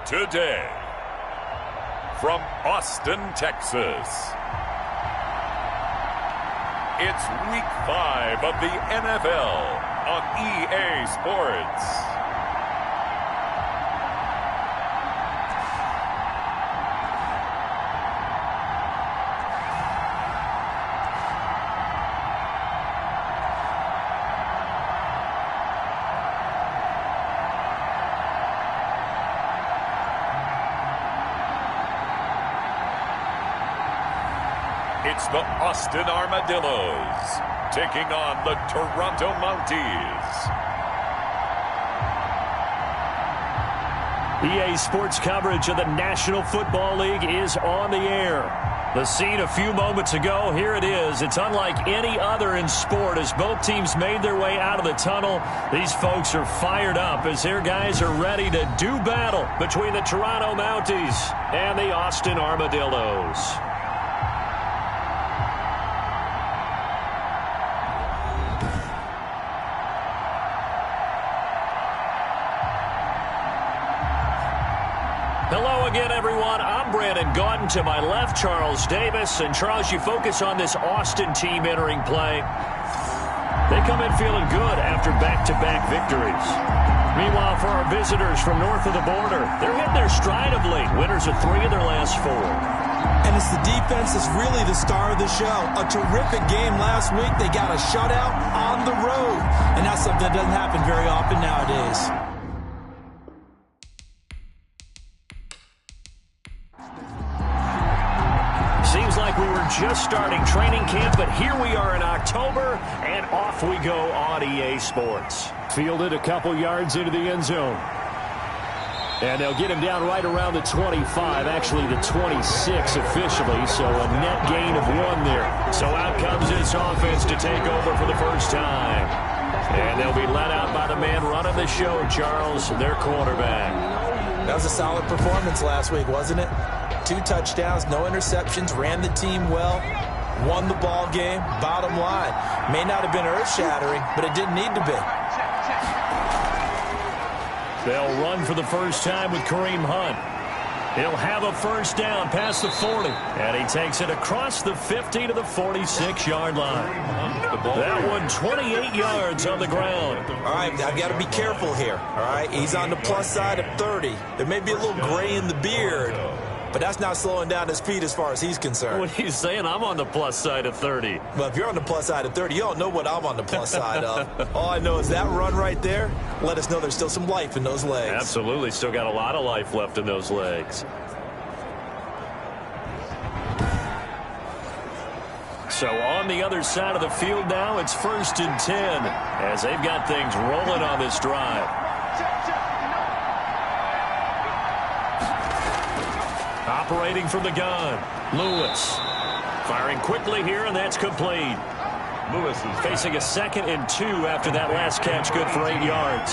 Today, from Austin, Texas, it's Week 5 of the NFL on EA Sports. It's the Austin Armadillos taking on the Toronto Mounties. EA Sports coverage of the National Football League is on the air. The scene a few moments ago, here it is. It's unlike any other in sport as both teams made their way out of the tunnel. These folks are fired up as their guys are ready to do battle between the Toronto Mounties and the Austin Armadillos. Hello again, everyone. I'm Brandon Gautin. To my left, Charles Davis. And, Charles, you focus on this Austin team entering play. They come in feeling good after back-to-back victories. Meanwhile, for our visitors from north of the border, they're hitting their stride of late. Winners of 3 of their last 4. And it's the defense that's really the star of the show. A terrific game last week. They got a shutout on the road. And that's something that doesn't happen very often nowadays. Seems like we were just starting training camp, but here we are in October, and off we go on EA Sports. Fielded a couple yards into the end zone. And they'll get him down right around the 25, actually the 26 officially, so a net gain of 1 there. So out comes this offense to take over for the first time. And they'll be let out by the man running the show, Charles, their quarterback. That was a solid performance last week, wasn't it? 2 touchdowns, no interceptions, ran the team well, won the ball game. Bottom line, may not have been earth-shattering, but it didn't need to be. They'll run for the first time with Kareem Hunt. He'll have a first down past the 40, and he takes it across the 50 to the 46-yard line. That one 28 yards on the ground. All right, I've got to be careful here, all right? He's on the plus side of 30. There may be a little gray in the beard, but that's not slowing down his speed as far as he's concerned. What are you saying? I'm on the plus side of 30. Well, if you're on the plus side of 30, you don't know what I'm on the plus side of. All I know is that run right there let us know there's still some life in those legs. Absolutely. Still got a lot of life left in those legs. So on the other side of the field now, it's 1st and 10 as they've got things rolling on this drive. Operating from the gun, Lewis. Firing quickly here, and that's complete. Lewis is facing a 2nd and 2 after that last catch, good for 8 yards.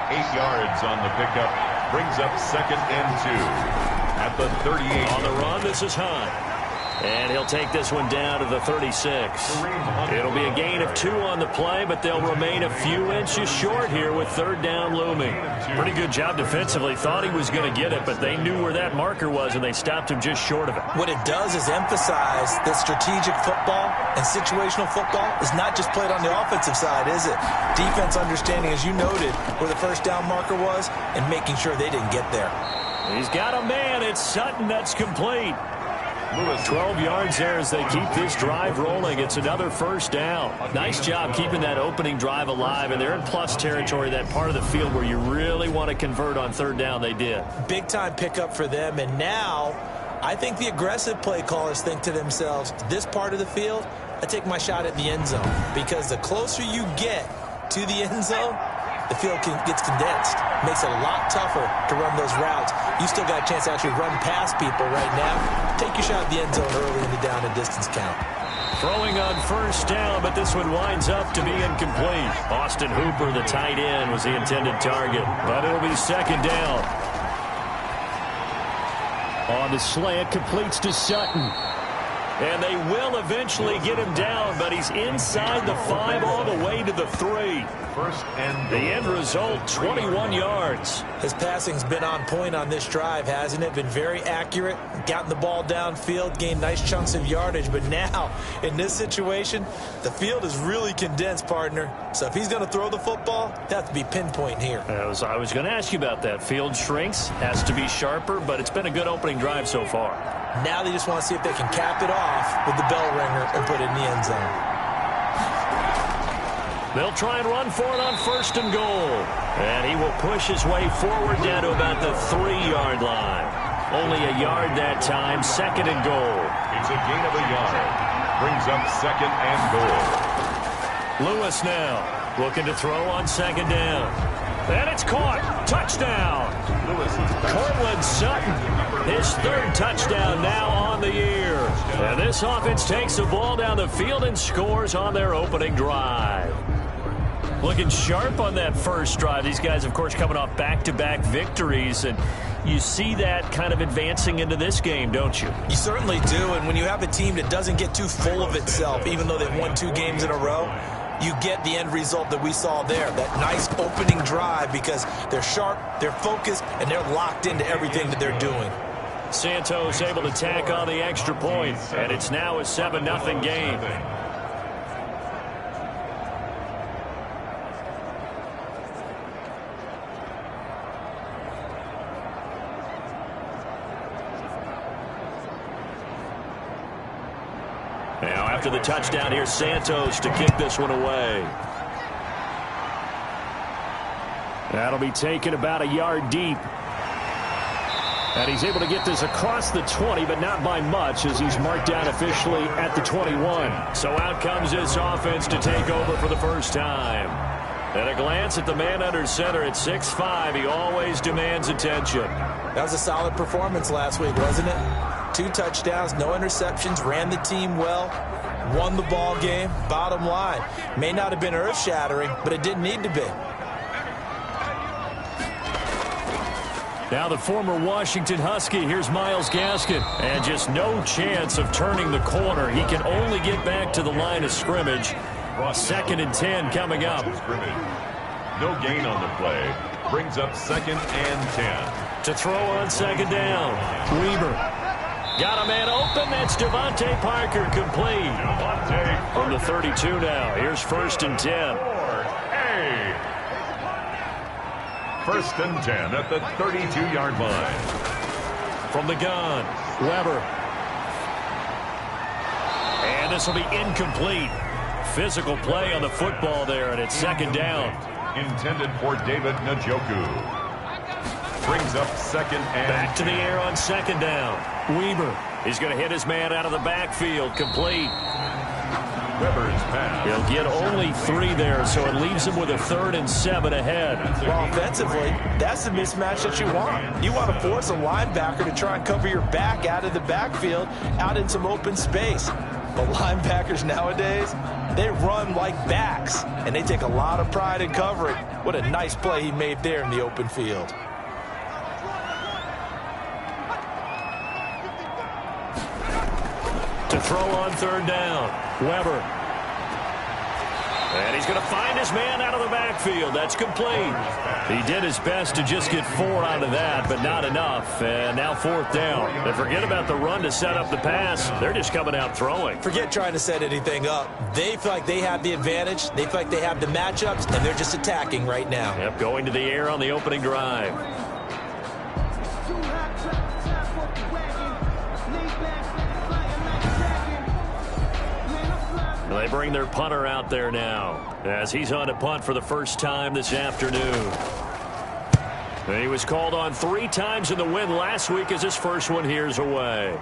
8 yards on the pickup, brings up 2nd and 2 at the 38. On the run, this is Hunt. And he'll take this one down to the 36. It'll be a gain of 2 on the play, but they'll remain a few inches short here with 3rd down looming. Pretty good job defensively. Thought he was going to get it, but they knew where that marker was, and they stopped him just short of it. What it does is emphasize that strategic football and situational football is not just played on the offensive side, is it? Defense understanding, as you noted, where the 1st down marker was and making sure they didn't get there. He's got a man. It's Sutton. That's complete. 12 yards there as they keep this drive rolling. It's another 1st down. Nice job keeping that opening drive alive, and they're in plus territory, that part of the field where you really want to convert on 3rd down. They did. Big-time pickup for them, and now I think the aggressive play callers think to themselves, this part of the field, I take my shot at the end zone, because the closer you get to the end zone, the field gets condensed. Makes it a lot tougher to run those routes. You still got a chance to actually run past people right now. Take your shot at the end zone early in the down and distance count. Throwing on 1st down, but this one winds up to be incomplete. Austin Hooper, the tight end, was the intended target, but it'll be 2nd down. On the slant, completes to Sutton. And they will eventually get him down, but he's inside the 5 all the way to the 3. The end result, 21 yards. His passing's been on point on this drive, hasn't it? Been very accurate, gotten the ball downfield, gained nice chunks of yardage. But now, in this situation, the field is really condensed, partner. So if he's going to throw the football, it has to be pinpoint here. I was going to ask you about that. Field shrinks, has to be sharper, but it's been a good opening drive so far. Now they just want to see if they can cap it off with the bell ringer and put it in the end zone. They'll try and run for it on 1st and goal. And he will push his way forward down to about the 3-yard line. Only a yard that time, 2nd and goal. It's a gain of a yard. Brings up 2nd and goal. Lewis now looking to throw on 2nd down. And it's caught. Touchdown. Cortland Sutton, his 3rd touchdown now on the year. And this offense takes the ball down the field and scores on their opening drive. Looking sharp on that first drive. These guys, of course, coming off back-to-back victories, and you see that kind of advancing into this game, don't you? You certainly do, and when you have a team that doesn't get too full of itself, even though they've won 2 games in a row, you get the end result that we saw there, that nice opening drive, because they're sharp, they're focused, and they're locked into everything that they're doing. Santos able to tack on the extra point, and it's now a 7-0 game. Now after the touchdown, here's Santos to kick this one away. That'll be taken about a yard deep. And he's able to get this across the 20, but not by much, as he's marked down officially at the 21. So out comes this offense to take over for the first time. And a glance at the man under center at 6'5". He always demands attention. That was a solid performance last week, wasn't it? 2 touchdowns, no interceptions, ran the team well, won the ball game. Bottom line, may not have been earth-shattering, but it didn't need to be. Now the former Washington Husky, here's Myles Gaskin. And just no chance of turning the corner. He can only get back to the line of scrimmage. 2nd and 10 coming up. No gain on the play. Brings up 2nd and 10. To throw on 2nd down. Weaver. Got a man open. That's Devontae Parker, complete. From the 32 now. Here's 1st and 10. 1st and 10 at the 32-yard line. From the gun, Weber. And this will be incomplete. Physical play on the football there, and it's 2nd down. Intended for David Njoku. Brings up 2nd and back to the air on 2nd down. Weber. He's going to hit his man out of the backfield. Complete. Weber's pass. He'll get only 3 there, so it leaves him with a 3rd and 7 ahead. Well, offensively, that's the mismatch that you want. You want to force a linebacker to try and cover your back out of the backfield, out in some open space. But linebackers nowadays, they run like backs, and they take a lot of pride in covering. What a nice play he made there in the open field. To throw on 3rd down, Weber. And he's going to find his man out of the backfield. That's complete. He did his best to just get 4 out of that, but not enough. And now 4th down. And forget about the run to set up the pass. They're just coming out throwing. Forget trying to set anything up. They feel like they have the advantage. They feel like they have the matchups, and they're just attacking right now. Yep, going to the air on the opening drive. They bring their punter out there now as he's on a punt for the first time this afternoon. He was called on 3 times in the win last week as his first one here's away.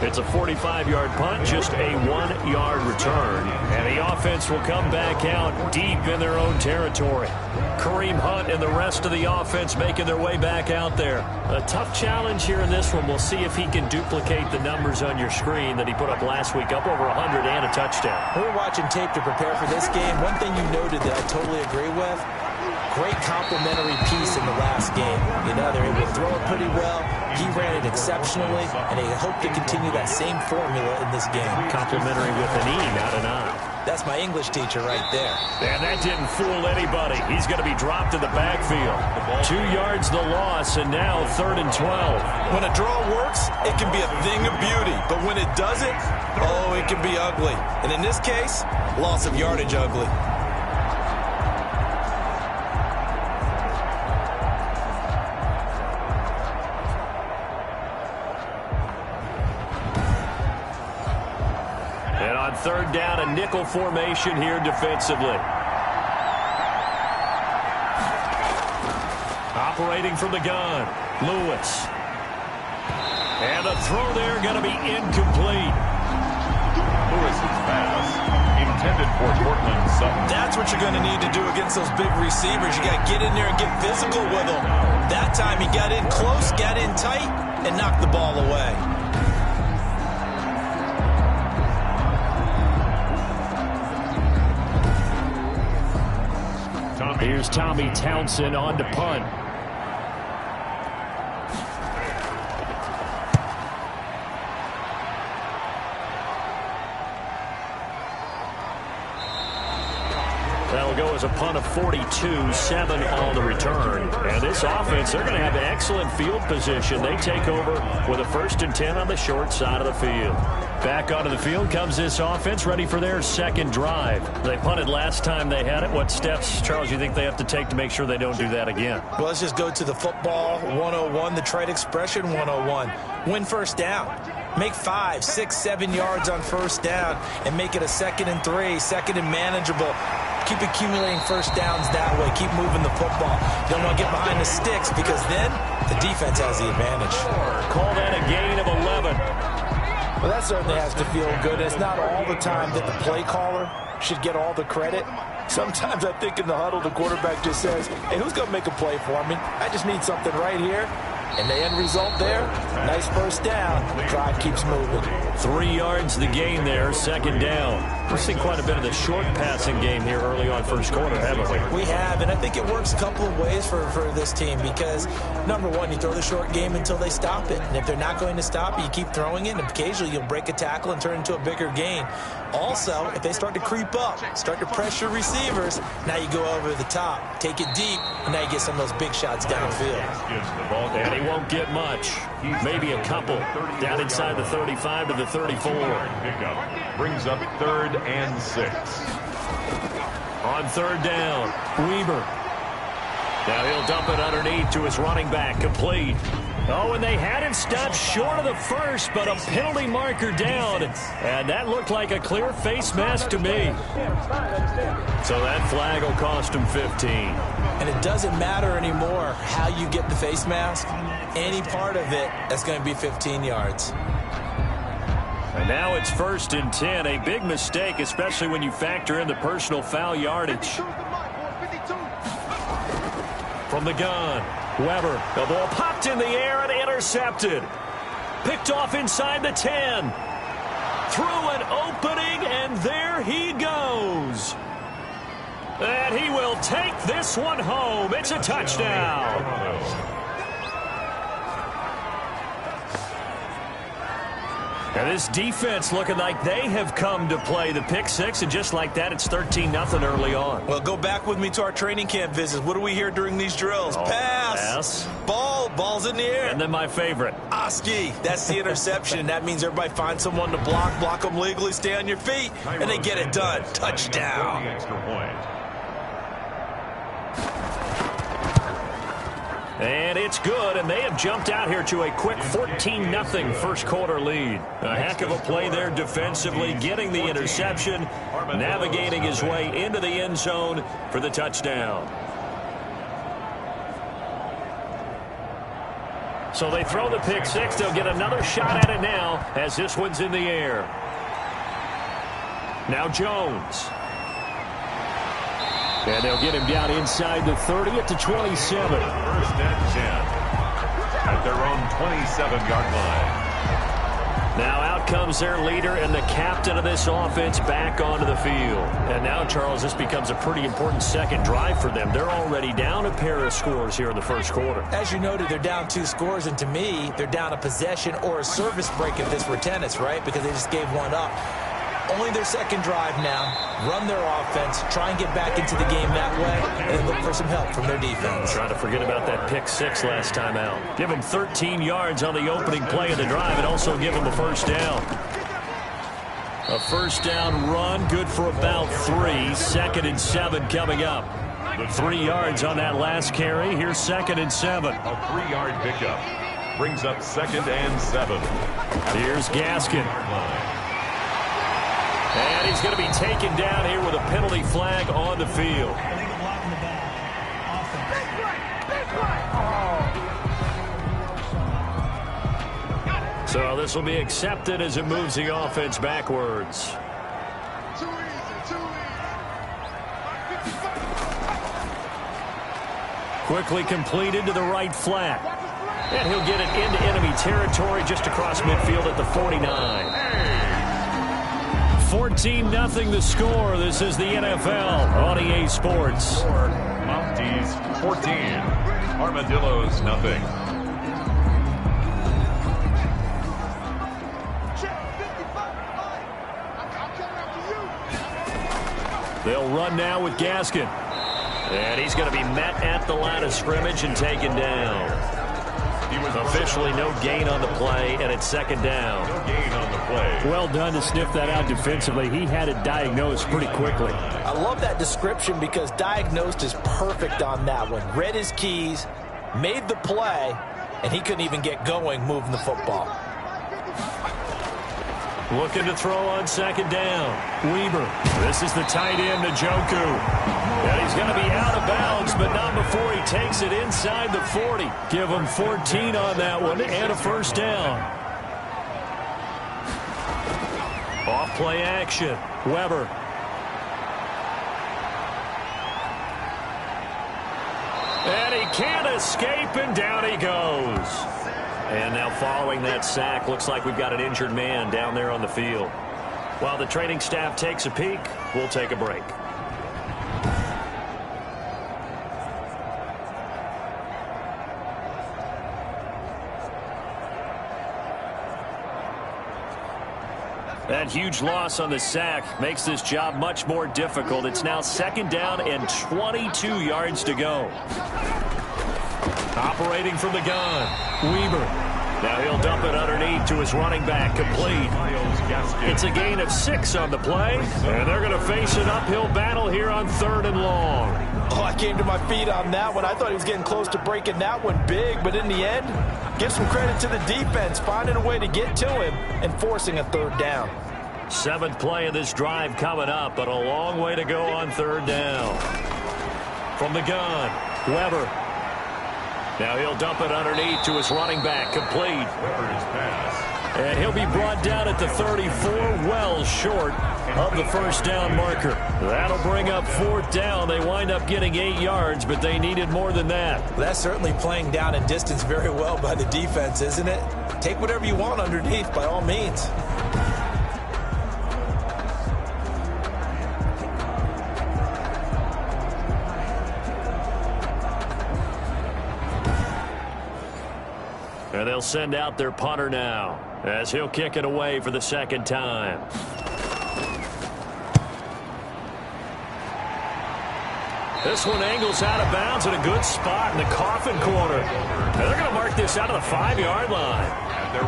It's a 45-yard punt, just a 1-yard return. And the offense will come back out deep in their own territory. Kareem Hunt and the rest of the offense making their way back out there. A tough challenge here in this one. We'll see if he can duplicate the numbers on your screen that he put up last week, up over 100 and a touchdown. We were watching tape to prepare for this game. One thing you noted that I totally agree with, great complementary piece in the last game. You know, they're able to throw it pretty well. He ran it exceptionally, and they hope to continue that same formula in this game. Complimentary with an E, not an I. That's my English teacher right there. And that didn't fool anybody. He's going to be dropped in the backfield. 2 yards the loss, and now 3rd and 12. When a draw works, it can be a thing of beauty. But when it doesn't, oh, it can be ugly. And in this case, loss of yardage ugly. And on 3rd down, a nickel formation here defensively. Operating from the gun, Lewis. And the throw there going to be incomplete. Lewis's pass intended for Cortland Sutton. That's what you're going to need to do against those big receivers. You got to get in there and get physical with them. That time he got in close, got in tight, and knocked the ball away. Here's Tommy Townsend on to punt. That'll go as a punt of 42, 7 on the return. And this offense, they're going to have excellent field position. They take over with a 1st and 10 on the short side of the field. Back onto the field comes this offense, ready for their 2nd drive. They punted last time they had it. What steps, Charles, you think they have to take to make sure they don't do that again? Well, let's just go to the football 101, the trade expression 101. Win 1st down. Make 5, 6, 7 yards on 1st down and make it a 2nd and 3, 2nd and manageable. Keep accumulating 1st downs that way. Keep moving the football. You don't want to get behind the sticks because then the defense has the advantage. Call that a gain of 11. Well, that certainly has to feel good. It's not all the time that the play caller should get all the credit. Sometimes I think in the huddle, the quarterback just says, hey, who's going to make a play for me? I just need something right here. And the end result there, nice 1st down. The drive keeps moving. 3 yards the gain there, 2nd down. We've seen quite a bit of the short passing game here early on 1st quarter, haven't we? We have, and I think it works a couple of ways for this team because, number one, you throw the short game until they stop it. And if they're not going to stop it, you keep throwing it, and occasionally you'll break a tackle and turn it into a bigger gain. Also, if they start to creep up, start to pressure receivers, now you go over the top, take it deep, and now you get some of those big shots downfield. And he won't get much. Maybe a couple. Down inside the 35 to the 34. Pickup brings up 3rd and 6. On 3rd down, Weber. Now he'll dump it underneath to his running back, complete. Oh, and they had it stopped short of the 1st, but a penalty marker down. And that looked like a clear face mask to me. So that flag will cost him 15. And it doesn't matter anymore how you get the face mask. Any part of it, that's going to be 15 yards. And now it's 1st and 10. A big mistake, especially when you factor in the personal foul yardage. From the gun, Weber. The ball popped in the air and intercepted. Picked off inside the 10. Through an opening, and there he goes. And he will take this one home. It's a touchdown. And this defense looking like they have come to play the pick 6, and just like that, it's 13-0 early on. Well, go back with me to our training camp visits. What do we hear during these drills? Pass. Ball's in the air. And then my favorite. Oski. That's the interception. That means everybody finds someone to block them legally, stay on your feet, and they get it done. Touchdown. Extra point. And it's good, and they have jumped out here to a quick 14-0 1st quarter lead. A heck of a play there defensively, getting the interception, navigating his way into the end zone for the touchdown. So they throw the pick 6. They'll get another shot at it now as this one's in the air. Now Jones. And they'll get him down inside the 30 at the 27. 1st and 10 at their own 27-yard line. Now out comes their leader and the captain of this offense back onto the field. And now, Charles, this becomes a pretty important second drive for them. They're already down a pair of scores here in the first quarter. As you noted, they're down 2 scores, and to me, they're down a possession or a service break if this were tennis, right? Because they just gave one up. Only their second drive now. Run their offense, try and get back into the game that way, and look for some help from their defense. Trying to forget about that pick 6 last time out. Give them 13 yards on the opening play of the drive and also give them a first down. A first down run, good for about 3. 2nd and 7 coming up. 3 yards on that last carry. Here's 2nd and 7. A 3-yard pickup brings up 2nd and 7. Here's Gaskin. And he's going to be taken down here with a penalty flag on the field. So this will be accepted as it moves the offense backwards. Quickly completed to the right flat. And he'll get it into enemy territory just across midfield at the 49. 14-0 the score. This is the NFL on EA Sports. Mounties 14. Armadillos nothing. They'll run now with Gaskin. And he's going to be met at the line of scrimmage and taken down. Officially no gain on the play, and it's 2nd down. No gain on the play. Well done to sniff that out defensively. He had it diagnosed pretty quickly. I love that description because diagnosed is perfect on that one. Read his keys, made the play, and he couldn't even get going moving the football. Looking to throw on 2nd down. Weber. This is the tight end, Njoku. And he's going to be out of bounds, but not before he takes it inside the 40. Give him 14 on that one and a first down. Off play action. Weber. And he can't escape, and down he goes. And now following that sack, looks like we've got an injured man down there on the field. While the training staff takes a peek, we'll take a break. That huge loss on the sack makes this job much more difficult. It's now 2nd down and 22 yards to go. Operating from the gun, Weber. Now he'll dump it underneath to his running back, complete. It's a gain of 6 on the play, and they're going to face an uphill battle here on 3rd and long. Oh, I came to my feet on that one. I thought he was getting close to breaking that one big, but in the end, give some credit to the defense, finding a way to get to him and forcing a 3rd down. 7th play of this drive coming up, but a long way to go on 3rd down. From the gun, Weber. Now he'll dump it underneath to his running back, complete. Weber's pass. And he'll be brought down at the 34, well short of the first down marker. That'll bring up 4th down. They wind up getting 8 yards, but they needed more than that. That's certainly playing down in distance very well by the defense, isn't it? Take whatever you want underneath, by all means. And they'll send out their punter now as he'll kick it away for the 2nd time. This one angles out of bounds in a good spot in the coffin corner. And they're going to mark this out of the 5-yard line.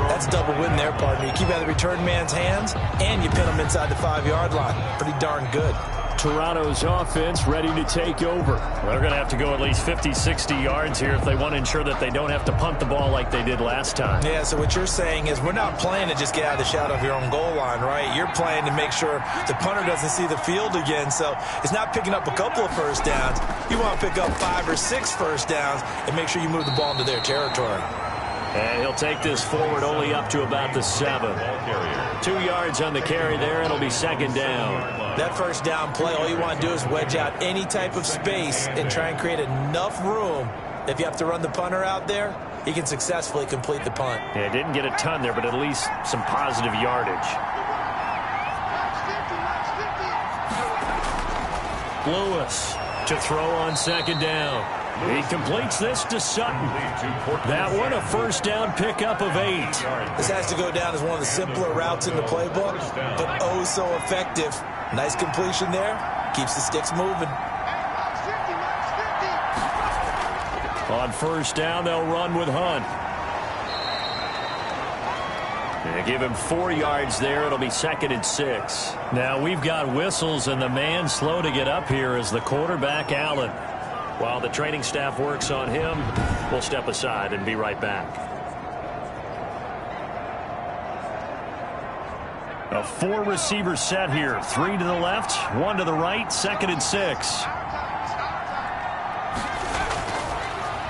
That's double win there, partner. You keep out of the return man's hands, and you pin him inside the 5-yard line. Pretty darn good. Toronto's offense ready to take over. They're going to have to go at least 50, 60 yards here if they want to ensure that they don't have to punt the ball like they did last time. Yeah, so what you're saying is we're not playing to just get out of the shadow of your own goal line, right? You're playing to make sure the punter doesn't see the field again. So it's not picking up a couple of first downs. You want to pick up 5 or 6 first downs and make sure you move the ball into their territory. And he'll take this forward only up to about the 7. 2 yards on the carry there. It'll be 2nd down. That first down play, all you want to do is wedge out any type of space and try and create enough room. If you have to run the punter out there, he can successfully complete the punt. Yeah, didn't get a ton there, but at least some positive yardage. Lewis to throw on second down. He completes this to Sutton. That one a first down pickup of 8. This has to go down as one of the simpler routes in the playbook, but oh so effective. Nice completion there. Keeps the sticks moving. On first down, they'll run with Hunt. They give him 4 yards there. It'll be 2nd and 6. Now we've got whistles, and the man slow to get up here is the quarterback, Allen. While the training staff works on him, we'll step aside and be right back. A 4-receiver set here. 3 to the left, 1 to the right, 2nd and 6.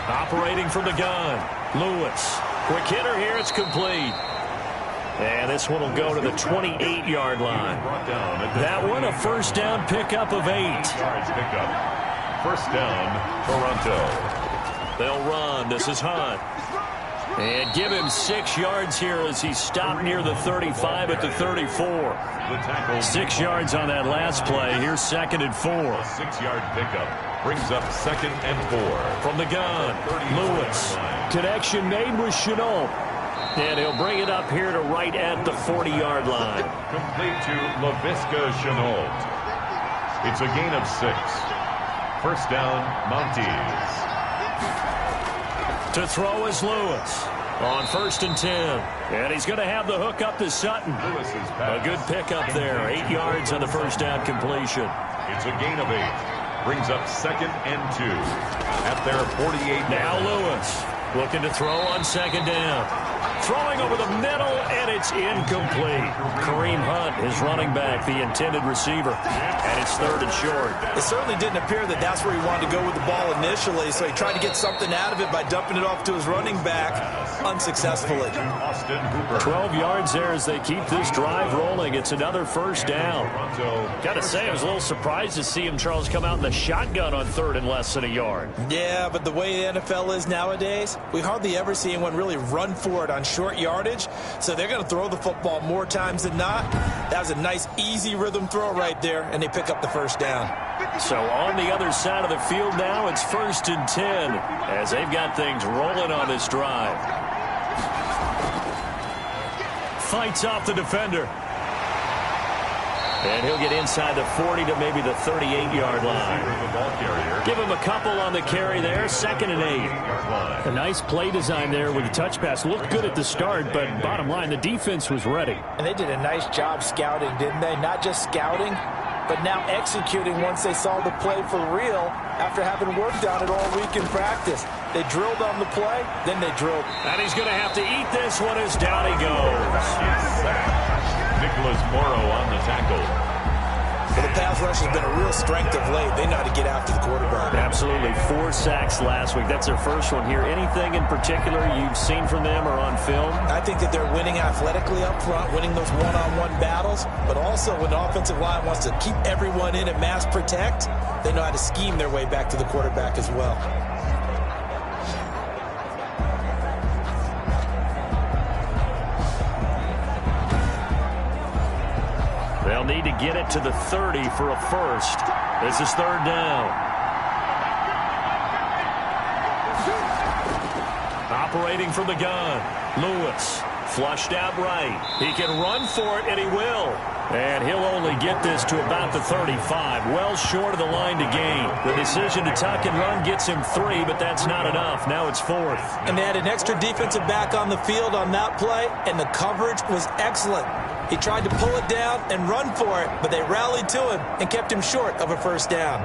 Operating from the gun, Lewis. Quick hitter here, it's complete. And this one will go to the 28-yard line. That one a first down pickup of 8. First down, Toronto. They'll run. This is Hunt. And give him 6 yards here as he stopped near the 35 at the 34. 6 yards on that last play. Here's 2nd and 4. A 6-yard pickup brings up 2nd and 4. From the gun, Lewis. Connection made with Chenault. And he'll bring it up here to right at the 40-yard line. Complete to LaVisca Chenault. It's a gain of 6. First down, Mounties. To throw is Lewis on 1st and 10. And he's going to have the hook up to Sutton. A good pickup there. 8 yards on the first down completion. It's a gain of 8. Brings up 2nd and 2. At their 48. Now Lewis looking to throw on 2nd down. Throwing over the middle, and it's incomplete. Kareem Hunt, his running back, the intended receiver. And it's 3rd and short. It certainly didn't appear that that's where he wanted to go with the ball initially, so he tried to get something out of it by dumping it off to his running back unsuccessfully. 12 yards there as they keep this drive rolling. It's another first down. Got to say, I was a little surprised to see him, Charles, come out in the shotgun on 3rd and less than a yard. Yeah, but the way the NFL is nowadays, we hardly ever see anyone really run for it on short yardage, so they're going to throw the football more times than not. That was a nice, easy rhythm throw right there, and they pick up the first down. So on the other side of the field now, it's 1st and 10 as they've got things rolling on this drive. Fights off the defender. And he'll get inside the 40 to maybe the 38-yard line. Give him a couple on the carry there. 2nd and 8. A nice play design there with the touch pass. Looked good at the start, but bottom line, the defense was ready. And they did a nice job scouting, didn't they? Not just scouting, but now executing once they saw the play for real after having worked on it all week in practice. They drilled on the play, then they drilled. And he's going to have to eat this one as down he goes. Nicholas Morrow on the tackle. Well, the pass rush has been a real strength of late. They know how to get after the quarterback. Absolutely. 4 sacks last week. That's their first one here. Anything in particular you've seen from them or on film? I think that they're winning athletically up front, winning those one-on-one battles, but also when the offensive line wants to keep everyone in and mass protect, they know how to scheme their way back to the quarterback as well. They'll need to get it to the 30 for a first. This is 3rd down. Operating from the gun, Lewis. Flushed out right. He can run for it, and he will. And he'll only get this to about the 35, well short of the line to gain. The decision to tuck and run gets him 3, but that's not enough. Now it's 4th. And they had an extra defensive back on the field on that play, and the coverage was excellent. He tried to pull it down and run for it, but they rallied to him and kept him short of a first down.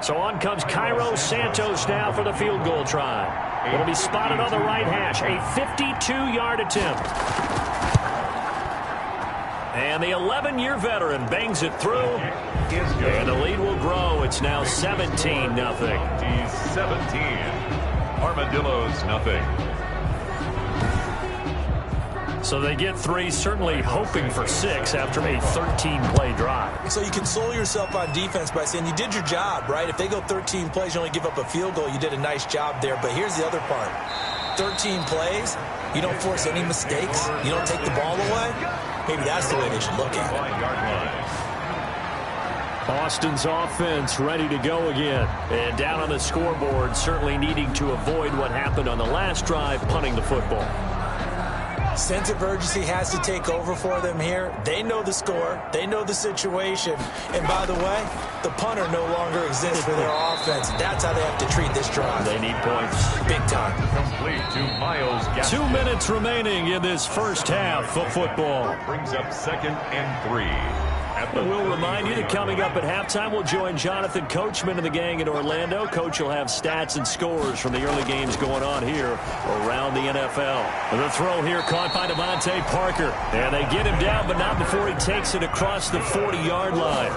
So on comes Cairo Santos now for the field goal try. It'll be spotted on the right hash. A 52-yard attempt. And the 11-year veteran bangs it through. And the lead will grow. It's now 17-0. 17. Armadillos, nothing. So they get 3, certainly hoping for 6 after a 13-play drive. So you console yourself on defense by saying you did your job, right? If they go 13 plays, you only give up a field goal, you did a nice job there. But here's the other part. 13 plays, you don't force any mistakes, you don't take the ball away. Maybe that's the way they should look at it. Austin's offense ready to go again. And down on the scoreboard, certainly needing to avoid what happened on the last drive, punting the football. Sense of urgency has to take over for them here. They know the score. They know the situation. And by the way, the punter no longer exists for their offense. That's how they have to treat this drive. They need points. Big time. Complete to Miles Gaston. 2 minutes remaining in this first half of football. Brings up 2nd and 3. We'll remind you that coming up at halftime, we'll join Jonathan Coachman and the gang in Orlando. Coach will have stats and scores from the early games going on here around the NFL. The throw here caught by Devontae Parker. And they get him down, but not before he takes it across the 40-yard line.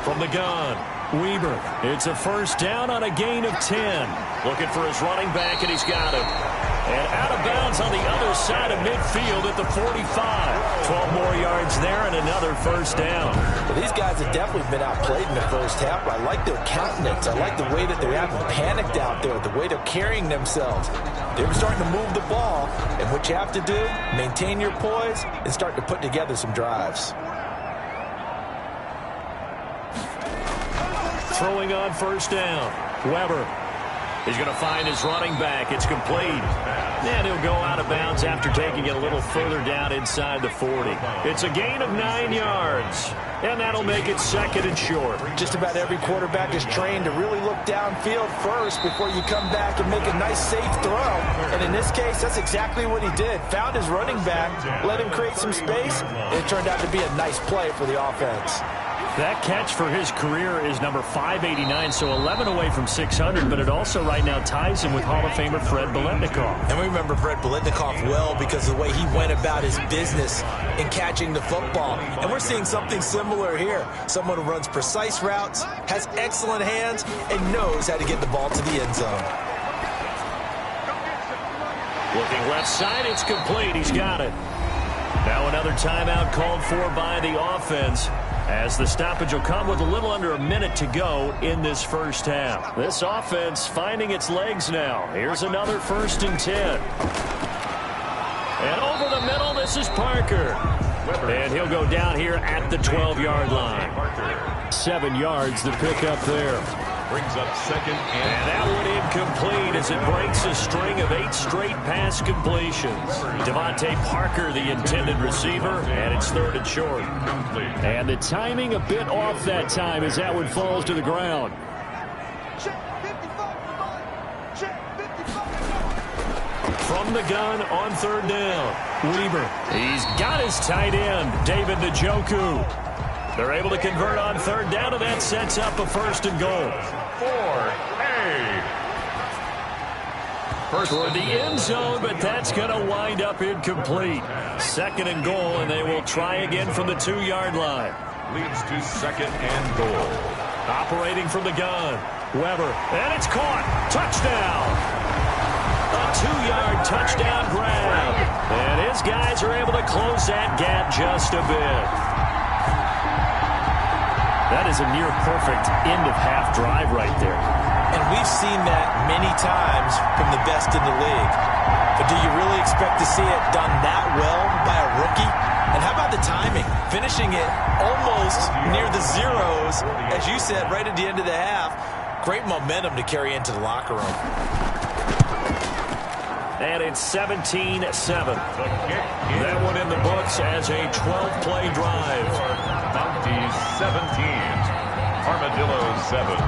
From the gun, Weber. It's a first down on a gain of 10. Looking for his running back, and he's got him. And out of bounds on the other side of midfield at the 45. 12 more yards there and another first down. Well, these guys have definitely been outplayed in the first half. I like their countenance. I like the way that they're having panicked out there, the way they're carrying themselves. They're starting to move the ball. And what you have to do, maintain your poise and start to put together some drives. Throwing on first down. Weber. He's going to find his running back. It's complete. And he'll go out of bounds after taking it a little further down inside the 40. It's a gain of 9 yards. And that'll make it 2nd and short. Just about every quarterback is trained to really look downfield first before you come back and make a nice, safe throw. And in this case, that's exactly what he did. Found his running back, let him create some space, and it turned out to be a nice play for the offense. That catch for his career is number 589, so 11 away from 600, but it also right now ties him with Hall of Famer Fred Biletnikoff. And we remember Fred Biletnikoff well because of the way he went about his business in catching the football. And we're seeing something similar here. Someone who runs precise routes, has excellent hands, and knows how to get the ball to the end zone. Looking left side, it's complete. He's got it. Now another timeout called for by the offense, as the stoppage will come with a little under a minute to go in this first half. This offense finding its legs now. Here's another 1st and 10. And over the middle, this is Parker. And he'll go down here at the 12-yard line. 7 yards to pick up there. Brings up 2nd and that one incomplete as it breaks a string of 8 straight pass completions. Devontae Parker, the intended receiver, and it's 3rd and short. And the timing a bit off that time as that one falls to the ground. From the gun on 3rd down, Weber. He's got his tight end, David Njoku. They're able to convert on 3rd down, and that sets up a 1st and goal. For the end zone, but that's going to wind up incomplete. 2nd and goal, and they will try again from the 2-yard line. Leads to 2nd and goal. Operating from the gun, Weber, and it's caught. Touchdown. A 2-yard touchdown grab. And his guys are able to close that gap just a bit. That is a near-perfect end-of-half drive right there. And we've seen that many times from the best in the league. But do you really expect to see it done that well by a rookie? And how about the timing? Finishing it almost near the zeros, as you said, right at the end of the half. Great momentum to carry into the locker room. And it's 17-7. That one in the books as a 12-play drive. Mounties 17, Armadillos 7.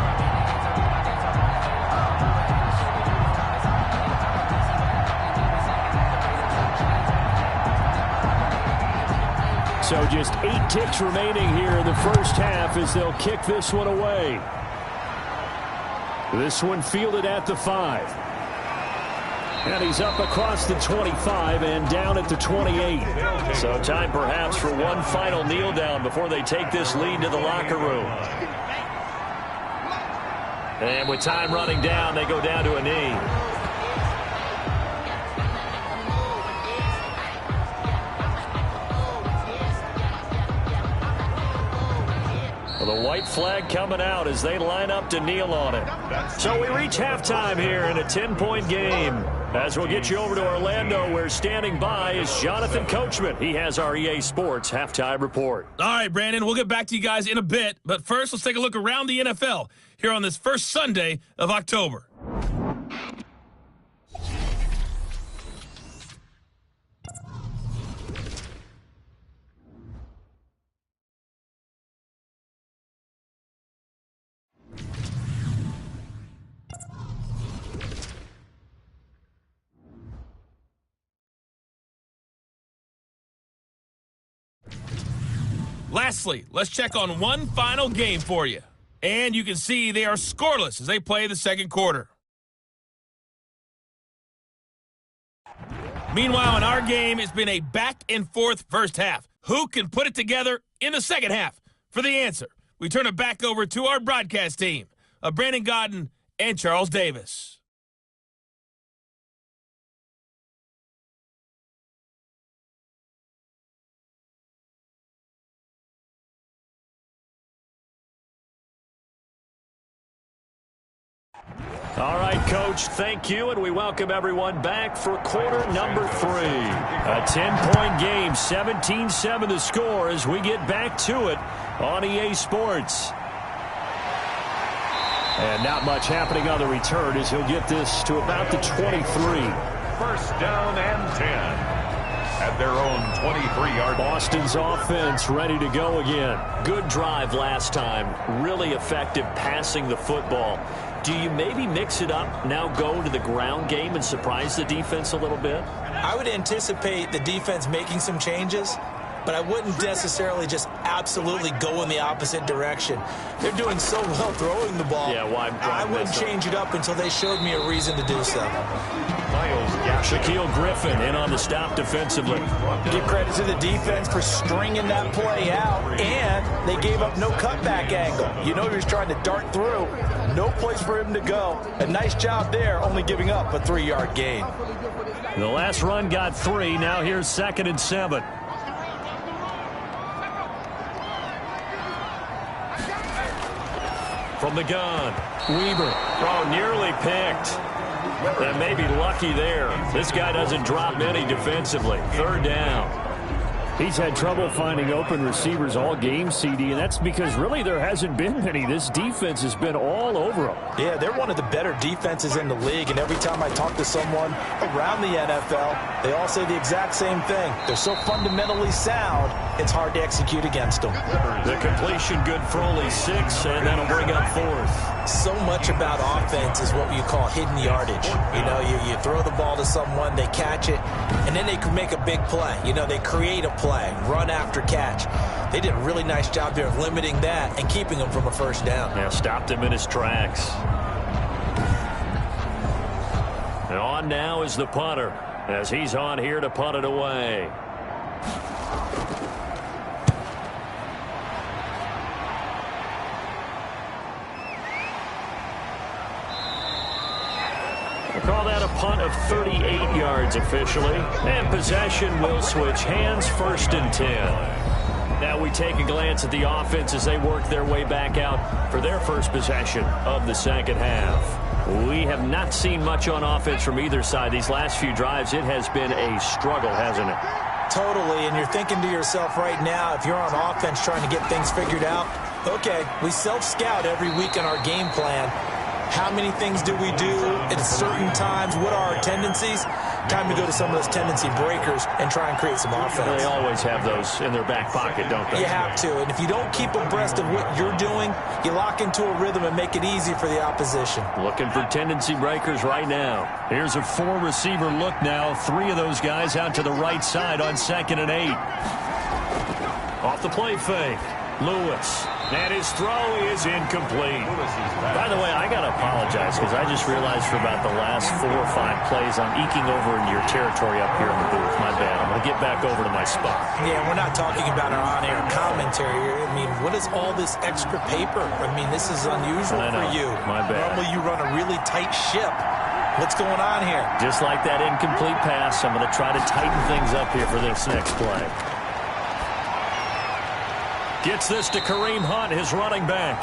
So just 8 ticks remaining here in the first half as they'll kick this one away. This one fielded at the 5. And he's up across the 25 and down at the 28. So time perhaps for one final kneel down before they take this lead to the locker room. And with time running down, they go down to a knee. Well, the white flag coming out as they line up to kneel on it. So we reach halftime here in a 10-point game. As we'll get you over to Orlando, where standing by is Jonathan Coachman. He has our EA Sports halftime report. All right, Brandon, we'll get back to you guys in a bit. But first, let's take a look around the NFL here on this first Sunday of October. Lastly, let's check on one final game for you. And you can see they are scoreless as they play the second quarter. Meanwhile, in our game, it's been a back-and-forth first half. Who can put it together in the second half? For the answer, we turn it back over to our broadcast team of Brandon Godden and Charles Davis. All right, Coach, thank you, and we welcome everyone back for quarter number 3. A 10-point game, 17-7 the score as we get back to it on EA Sports. And not much happening on the return as he'll get this to about the 23. First down and 10 at their own 23-yard. Boston's offense ready to go again. Good drive last time. Really effective passing the football. Do you maybe mix it up, now go to the ground game and surprise the defense a little bit? I would anticipate the defense making some changes, but I wouldn't necessarily just absolutely go in the opposite direction. They're doing so well throwing the ball. Yeah, why I wouldn't change it up until they showed me a reason to do so. Shaquille Griffin in on the stop defensively. Give credit to the defense for stringing that play out, and they gave up no cutback angle. You know he was trying to dart through. No place for him to go. A nice job there, only giving up a 3-yard gain. The last run got 3. Now here's 2nd and 7. From the gun, Weaver. Oh, nearly picked. And maybe lucky there. This guy doesn't drop many defensively. 3rd down. He's had trouble finding open receivers all game, CD, and that's because really there hasn't been many. This defense has been all over them. Yeah, they're one of the better defenses in the league, and every time I talk to someone around the NFL, they all say the exact same thing. They're so fundamentally sound, it's hard to execute against them. The completion good for only 6, and that'll bring up 4th. So much about offense is what you call hidden yardage. You know, you throw the ball to someone, they catch it, and then they can make a big play. You know, they create a play, run after catch. They did a really nice job there of limiting that and keeping him from a first down. Yeah, stopped him in his tracks. And on now is the punter as he's on here to punt it away. Call that a punt of 38 yards officially. And possession will switch hands, 1st and 10. Now we take a glance at the offense as they work their way back out for their first possession of the second half. We have not seen much on offense from either side. These last few drives, it has been a struggle, hasn't it? Totally, and you're thinking to yourself right now, if you're on offense trying to get things figured out, okay, we self-scout every week on our game plan. How many things do we do at certain times? What are our tendencies? Time to go to some of those tendency breakers and try and create some offense. They always have those in their back pocket, don't they? You have to. And if you don't keep abreast of what you're doing, you lock into a rhythm and make it easy for the opposition. Looking for tendency breakers right now. Here's a 4-receiver look now. 3 of those guys out to the right side on 2nd and 8. Off the play fake. Lewis. And his throw is incomplete. By the way, I got to apologize because I just realized for about the last 4 or 5 plays I'm eking over into your territory up here in the booth. My bad. I'm going to get back over to my spot. Yeah, we're not talking about our on-air commentary. I mean, what is all this extra paper? I mean, this is unusual for you. My bad. Normally you run a really tight ship. What's going on here? Just like that incomplete pass, I'm going to try to tighten things up here for this next play. Gets this to Kareem Hunt, his running back.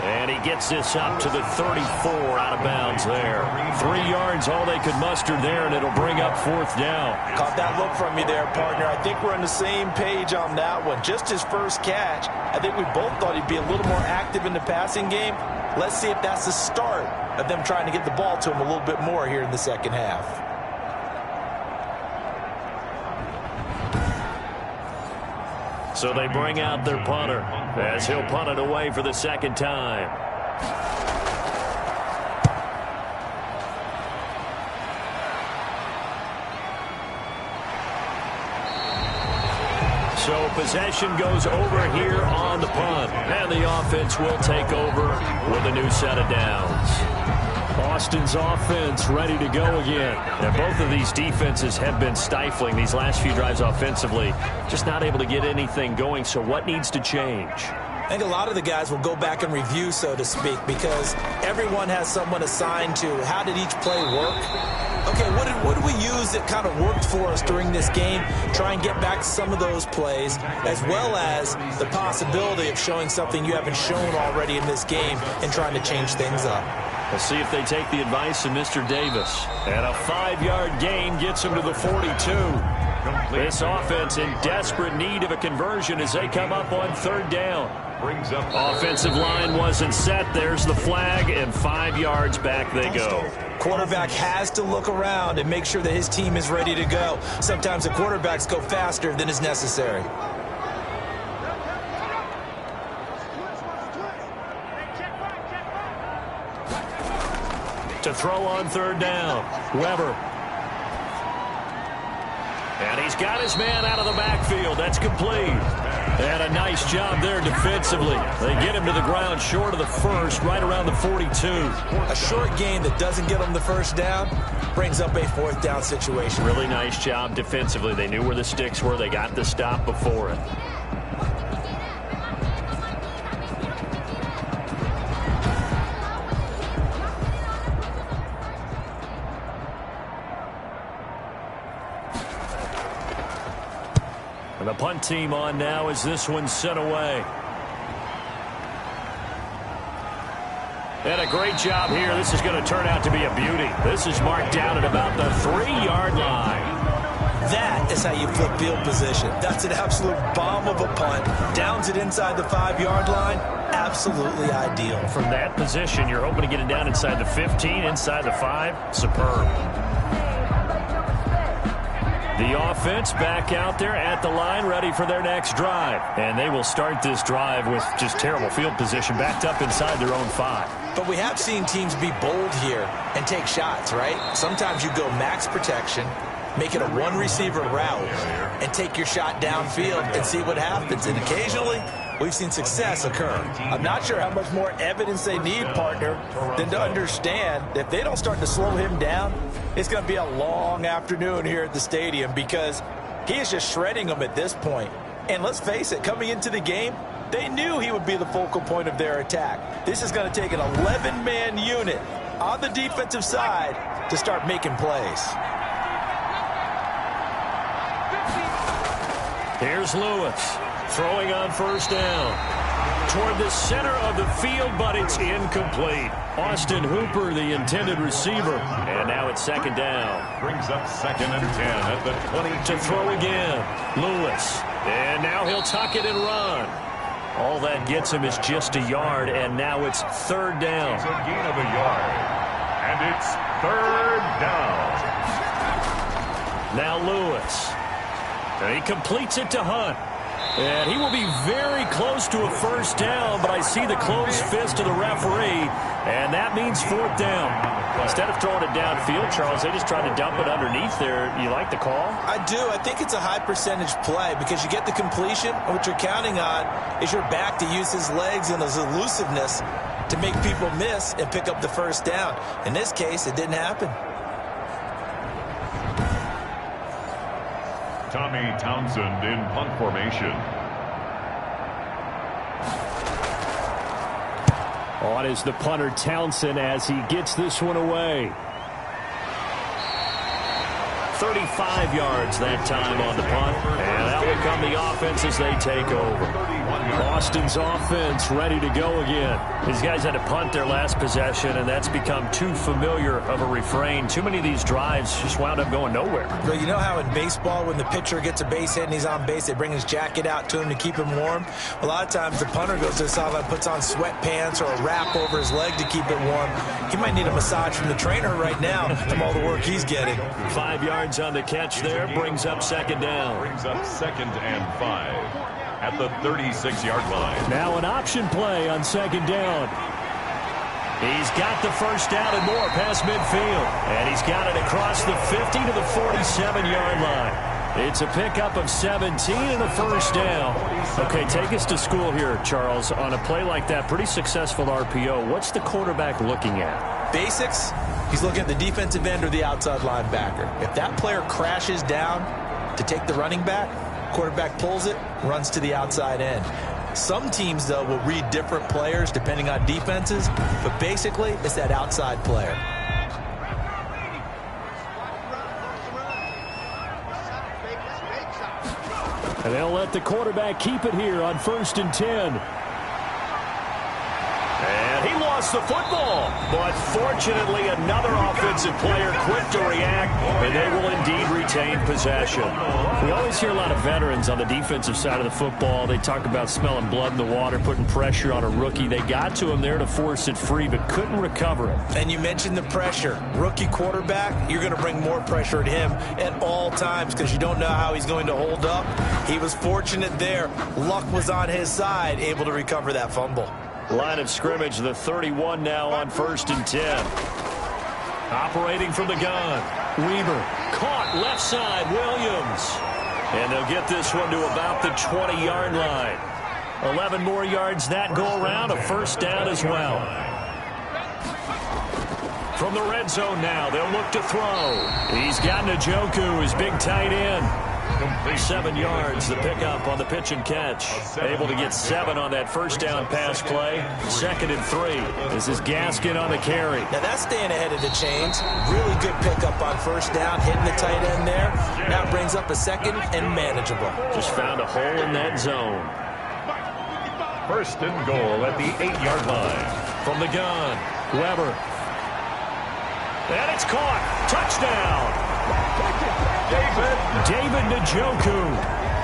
And he gets this up to the 34 out of bounds there. 3 yards, all they could muster there, and it'll bring up 4th down. Caught that look from me there, partner. I think we're on the same page on that one. Just his first catch. I think we both thought he'd be a little more active in the passing game. Let's see if that's the start of them trying to get the ball to him a little bit more here in the second half. So they bring out their punter as he'll punt it away for the second time. So possession goes over here on the punt. And the offense will take over with a new set of downs. Austin's offense ready to go again. Now, both of these defenses have been stifling these last few drives offensively. Just not able to get anything going. So what needs to change? I think a lot of the guys will go back and review, so to speak, because everyone has someone assigned to how did each play work. Okay, what did we use that kind of worked for us during this game? Try and get back to some of those plays, as well as the possibility of showing something you haven't shown already in this game and trying to change things up. We'll see if they take the advice of Mr. Davis. And a 5-yard gain gets him to the 42. This offense in desperate need of a conversion as they come up on 3rd down. Offensive line wasn't set. There's the flag, and 5 yards back they go. Quarterback has to look around and make sure that his team is ready to go. Sometimes the quarterbacks go faster than is necessary. To throw on 3rd down, Weber. And he's got his man out of the backfield. That's complete. And a nice job there defensively. They get him to the ground short of the first, right around the 42. A short gain that doesn't get them the first down brings up a 4th down situation. Really nice job defensively. They knew where the sticks were. They got the stop before it. And the punt team on now as this one's sent away. And a great job here. This is going to turn out to be a beauty. This is marked down at about the 3-yard line. That is how you flip field position. That's an absolute bomb of a punt. Downs it inside the 5-yard line. Absolutely ideal. From that position, you're hoping to get it down inside the 15, inside the 5. Superb. The offense back out there at the line, ready for their next drive. And they will start this drive with just terrible field position, backed up inside their own 5. But we have seen teams be bold here and take shots, right? Sometimes you go max protection, make it a 1-receiver route, and take your shot downfield and see what happens. And occasionally, we've seen success occur. I'm not sure how much more evidence they need, partner, than to understand that if they don't start to slow him down, it's going to be a long afternoon here at the stadium because he is just shredding them at this point. And let's face it, coming into the game, they knew he would be the focal point of their attack. This is going to take an 11-man unit on the defensive side to start making plays. Here's Lewis throwing on 1st down. Toward the center of the field, but it's incomplete. Austin Hooper, the intended receiver. And now it's 2nd down. Brings up 2nd and 10 at the 20. To throw again, Lewis. And now he'll tuck it and run. All that gets him is just a yard, and now it's 3rd down. It's a gain of a yard. And it's 3rd down. Now Lewis. And he completes it to Hunt. And he will be very close to a 1st down, but I see the closed fist of the referee, and that means 4th down. Instead of throwing it downfield, Charles, they just tried to dump it underneath there. You like the call? I do. I think it's a high-percentage play because you get the completion, and what you're counting on is your back to use his legs and his elusiveness to make people miss and pick up the 1st down. In this case, it didn't happen. Tommy Townsend in punt formation. On is the punter Townsend as he gets this one away. 35 yards that time on the punt. And that will come the offense as they take over. Boston's offense ready to go again. These guys had to punt their last possession, and that's become too familiar of a refrain. Too many of these drives just wound up going nowhere. But you know how in baseball, when the pitcher gets a base hit and he's on base, they bring his jacket out to him to keep him warm? A lot of times the punter goes to the sideline, puts on sweatpants or a wrap over his leg to keep it warm. He might need a massage from the trainer right now from all the work he's getting. 5 yards on the catch there, brings up second down. Brings up 2nd and 5 at the 36-yard line. Now an option play on second down. He's got the first down and more past midfield. And he's got it across the 50 to the 47-yard line. It's a pickup of 17 and a first down. Okay, take us to school here, Charles. On a play like that, pretty successful RPO. What's the quarterback looking at? Basics, he's looking at the defensive end or the outside linebacker. If that player crashes down to take the running back, quarterback pulls it, runs to the outside end. Some teams, though, will read different players depending on defenses, but basically it's that outside player. And they'll let the quarterback keep it here on 1st and 10. And he lost the football. But fortunately, another offensive player quick to react, and they will indeed retain possession. We always hear a lot of veterans on the defensive side of the football. They talk about smelling blood in the water, putting pressure on a rookie. They got to him there to force it free, but couldn't recover it. And you mentioned the pressure. Rookie quarterback, you're going to bring more pressure at him at all times because you don't know how he's going to hold up. He was fortunate there. Luck was on his side, able to recover that fumble. Line of scrimmage, the 31 now on 1st and 10. Operating from the gun. Weaver caught left side. Williams. And they'll get this one to about the 20-yard line. 11 more yards that go around. A first down as well. From the red zone now, they'll look to throw. He's got Njoku, his big tight end. 7 yards, the pickup on the pitch and catch. Able to get 7 on that first down pass play. 2nd and 3. This is Gaskin on the carry. Now that's staying ahead of the chains. Really good pickup on first down, hitting the tight end there. Now brings up a 2nd and manageable. Just found a hole in that zone. 1st and goal at the 8-yard line. From the gun, Weber. And it's caught. Touchdown. David Njoku,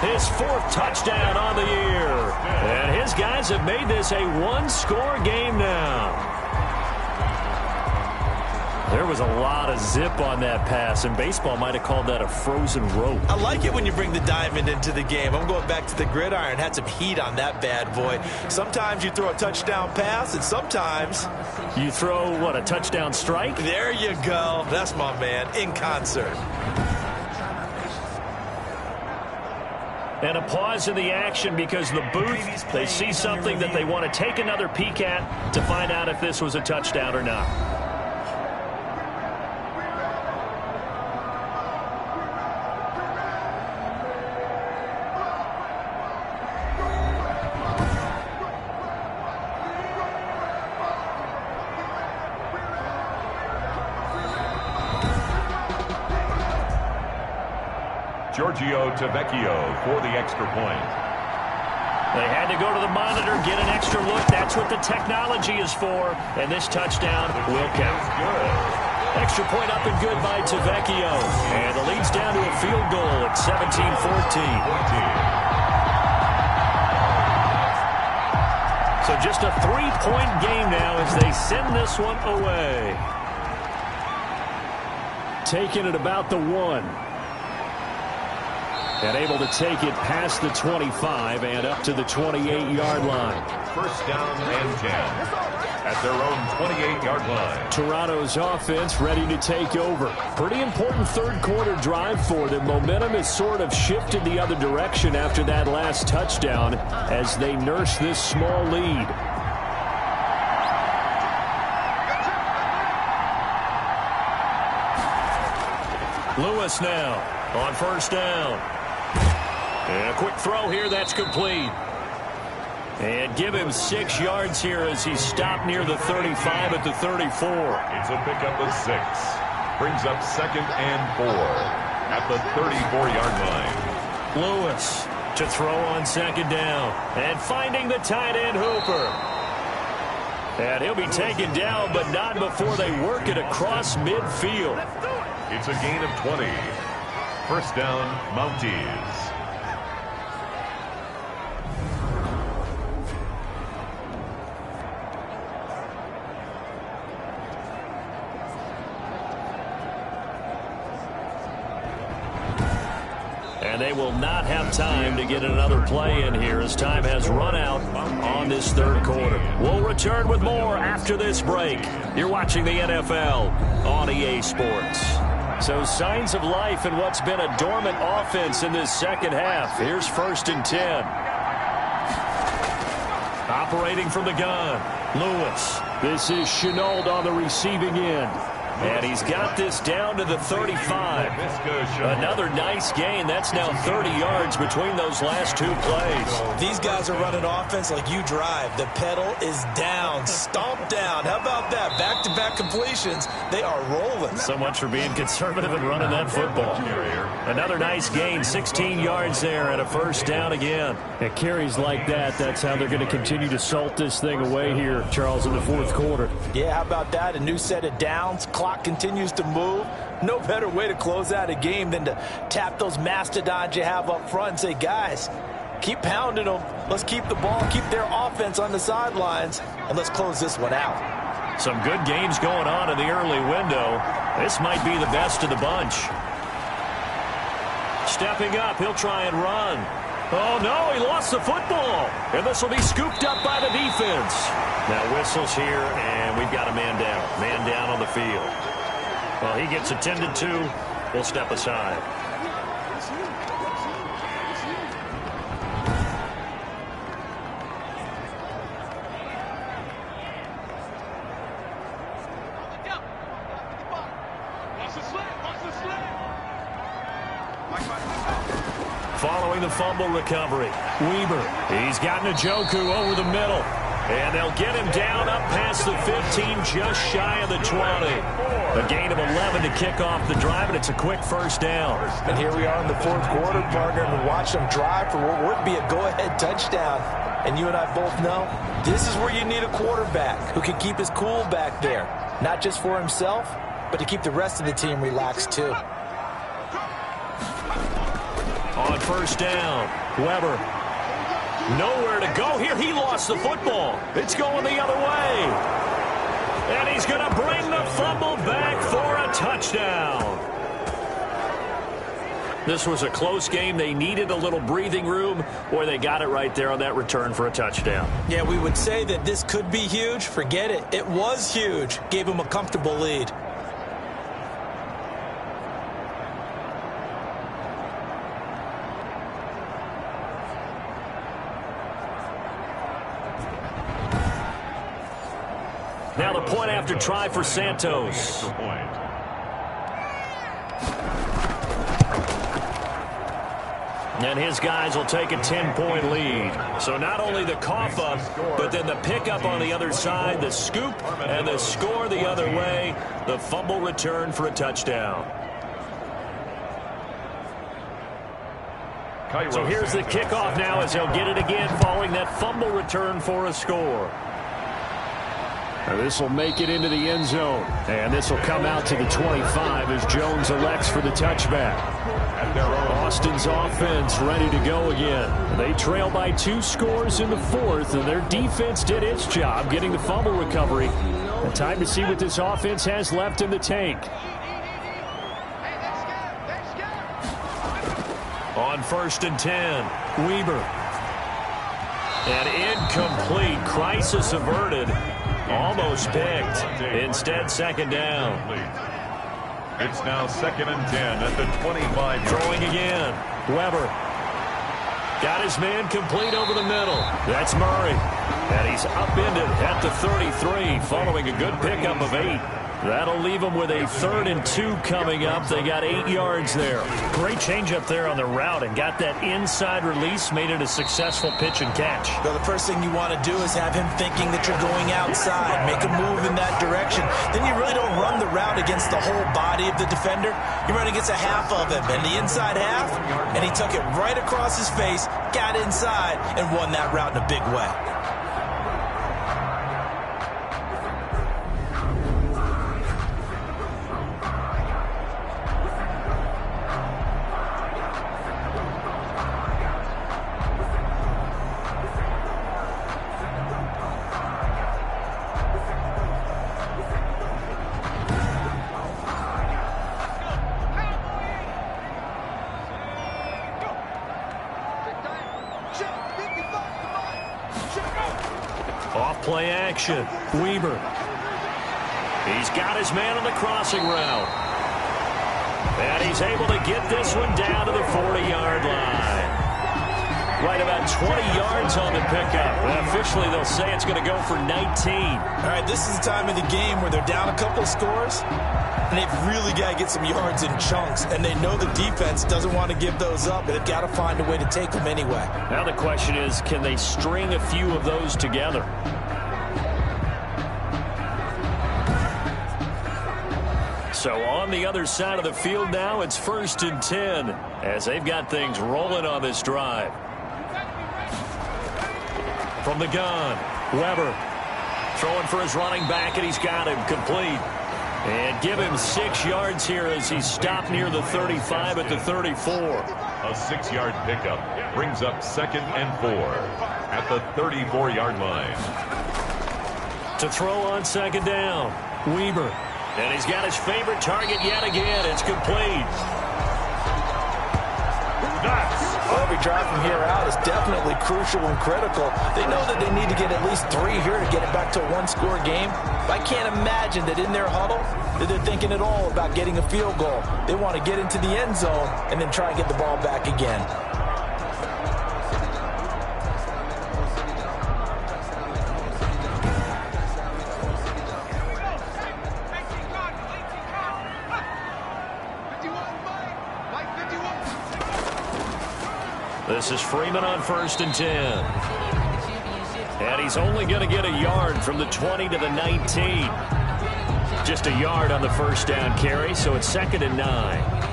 his 4th touchdown on the year. And his guys have made this a one-score game now. There was a lot of zip on that pass, and baseball might have called that a frozen rope. I like it when you bring the diamond into the game. I'm going back to the gridiron. Had some heat on that bad boy. Sometimes you throw a touchdown pass, and sometimes you throw, what, a touchdown strike? There you go. That's my man, in concert. And a pause in the action because the booth, they see something that they want to take another peek at to find out if this was a touchdown or not. Giorgio Tavecchio for the extra point. They had to go to the monitor, get an extra look. That's what the technology is for. And this touchdown will count. Good. Extra point up and good by Tavecchio. And the lead's down to a field goal at 17-14. So just a 3-point game now as they send this one away. Taking it about the 1. And able to take it past the 25 and up to the 28-yard line. 1st down and 10 at their own 28-yard line. Toronto's offense ready to take over. Pretty important third-quarter drive for them. Momentum has sort of shifted the other direction after that last touchdown as they nurse this small lead. Lewis now on 1st down. And a quick throw here, that's complete. And give him 6 yards here as he's stopped near the 35 at the 34. It's a pickup of 6. Brings up 2nd and 4. at the 34-yard line. Lewis to throw on second down. And finding the tight end, Hooper. And he'll be taken down, but not before they work it across midfield. It's a gain of 20. First down, Mounties. And they will not have time to get another play in here as time has run out on this third quarter. We'll return with more after this break. You're watching the NFL on EA Sports. So signs of life in what's been a dormant offense in this second half. Here's 1st and 10. Operating from the gun, Lewis. This is Chenault on the receiving end. And he's got this down to the 35. Another nice gain. That's now 30 yards between those last two plays. These guys are running offense like you drive. The pedal is down, stomped down. How about that? Back-to-back completions. They are rolling. So much for being conservative and running that football. Another nice gain, 16 yards there and a first down again. At carries like that, that's how they're going to continue to salt this thing away here, Charles, in the fourth quarter. Yeah, how about that? A new set of downs. Clock continues to move. No better way to close out a game than to tap those mastodons you have up front and say, guys, keep pounding them. Let's keep the ball, keep their offense on the sidelines, and let's close this one out. Some good games going on in the early window. This might be the best of the bunch. Stepping up, he'll try and run. Oh, no, he lost the football. And this will be scooped up by the defense. Now whistles here, and we've got a man down. Man down on the field. Well, he gets attended to. We'll step aside. Following the fumble recovery, Weber. He's got Njoku over the middle. And they'll get him down up past the 15, just shy of the 20. A gain of 11 to kick off the drive, and it's a quick first down. And here we are in the fourth quarter, partner, and watch them drive for what would be a go-ahead touchdown. And you and I both know this is where you need a quarterback who can keep his cool back there. Not just for himself, but to keep the rest of the team relaxed too. On first down, Weber. Nowhere to go here. He lost the football. It's going the other way. And he's going to bring the fumble back for a touchdown. This was a close game. They needed a little breathing room, or they got it right there on that return for a touchdown. Yeah, we would say that this could be huge. Forget it. It was huge. Gave him a comfortable lead. Now the point after try for Santos. And his guys will take a 10-point lead. So not only the cough up, but then the pickup on the other side, the scoop, and the score the other way. The fumble return for a touchdown. So here's the kickoff now as they'll get it again following that fumble return for a score. This will make it into the end zone. And this will come out to the 25 as Jones elects for the touchback. Austin's offense ready to go again. They trail by 2 scores in the fourth, and their defense did its job getting the fumble recovery. And time to see what this offense has left in the tank. On 1st and 10, Weber. And incomplete. Crisis averted. Almost picked. Instead, second down. It's now 2nd and 10 at the 25. Throwing again. Weber. Got his man complete over the middle. That's Murray. And he's upended at the 33 following a good pickup of 8. That'll leave them with a 3rd and 2 coming up. They got 8 yards there. Great change up there on the route and got that inside release, made it a successful pitch and catch. Well, the first thing you want to do is have him thinking that you're going outside, make a move in that direction. Then you really don't run the route against the whole body of the defender. You run against a half of him, and the inside half, and he took it right across his face, got inside, and won that route in a big way. Off-play action. Weber. He's got his man on the crossing route. And he's able to get this one down to the 40-yard line. Right about 20 yards on the pickup. And officially, they'll say it's going to go for 19. All right, this is the time of the game where they're down a couple of scores, and they've really got to get some yards in chunks, and they know the defense doesn't want to give those up, but they've got to find a way to take them anyway. Now the question is, can they string a few of those together? So on the other side of the field now, it's 1st and 10 as they've got things rolling on this drive. From the gun, Weber throwing for his running back, and he's got him complete. And give him 6 yards here as he's stopped near the 35 at the 34. A 6-yard pickup brings up 2nd and 4 at the 34-yard line. To throw on 2nd down, Weber. And he's got his favorite target yet again. It's complete. Every drive from here out is definitely crucial and critical. They know that they need to get at least 3 here to get it back to a 1-score game. I can't imagine that in their huddle that they're thinking at all about getting a field goal. They want to get into the end zone and then try and get the ball back again. This is Freeman on 1st and 10. And he's only going to get a yard from the 20 to the 19. Just a yard on the 1st down carry, so it's 2nd and 9.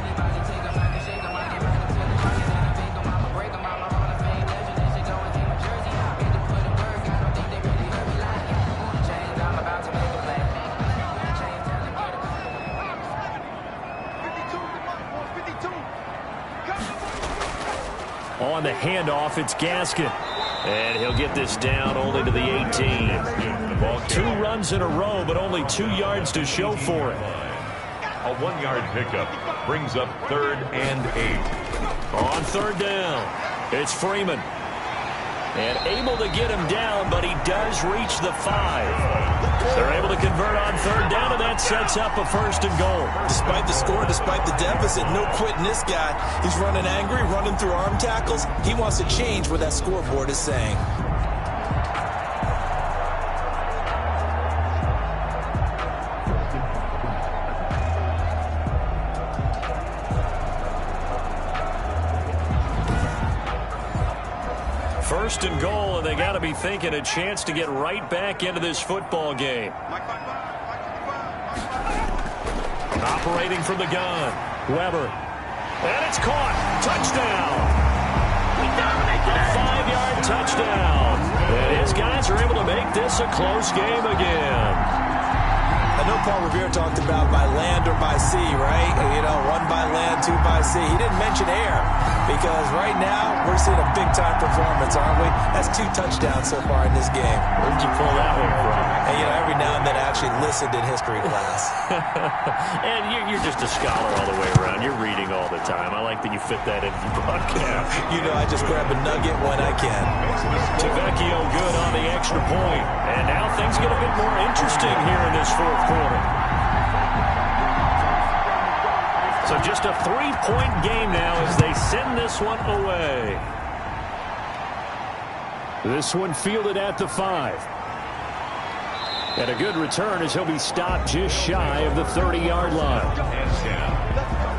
On the handoff, it's Gaskin. And he'll get this down only to the 18. 2 runs in a row, but only 2 yards to show for it. A 1-yard pickup brings up 3rd and 8. On 3rd down, it's Freeman. And able to get him down, but he does reach the 5. They're able to convert on 3rd down, and that sets up a 1st and goal. Despite the score, despite the deficit, no quitting this guy. He's running angry, running through arm tackles. He wants to change what that scoreboard is saying. First and goal, and they got to be thinking a chance to get right back into this football game. Operating from the gun, Weber. And it's caught. Touchdown. A 5-yard touchdown. And his guys are able to make this a close game again. I know Paul Revere talked about by land or by sea, right? You know, 1 by land, 2 by sea. He didn't mention air because right now we're seeing a big-time performance, aren't we? That's 2 touchdowns so far in this game. Where'd you pull that one from? And, you know, every now and then I actually listened in history class. And you're just a scholar all the way around. You're reading all the time. I like that you fit that into the broadcast. You know, I just grab a nugget when I can. Tavecchio good on the extra point. And now things get a bit more interesting here in this 4th quarter. So just a 3-point game now as they send this one away. This one fielded at the 5. And a good return as he'll be stopped just shy of the 30-yard line. And 10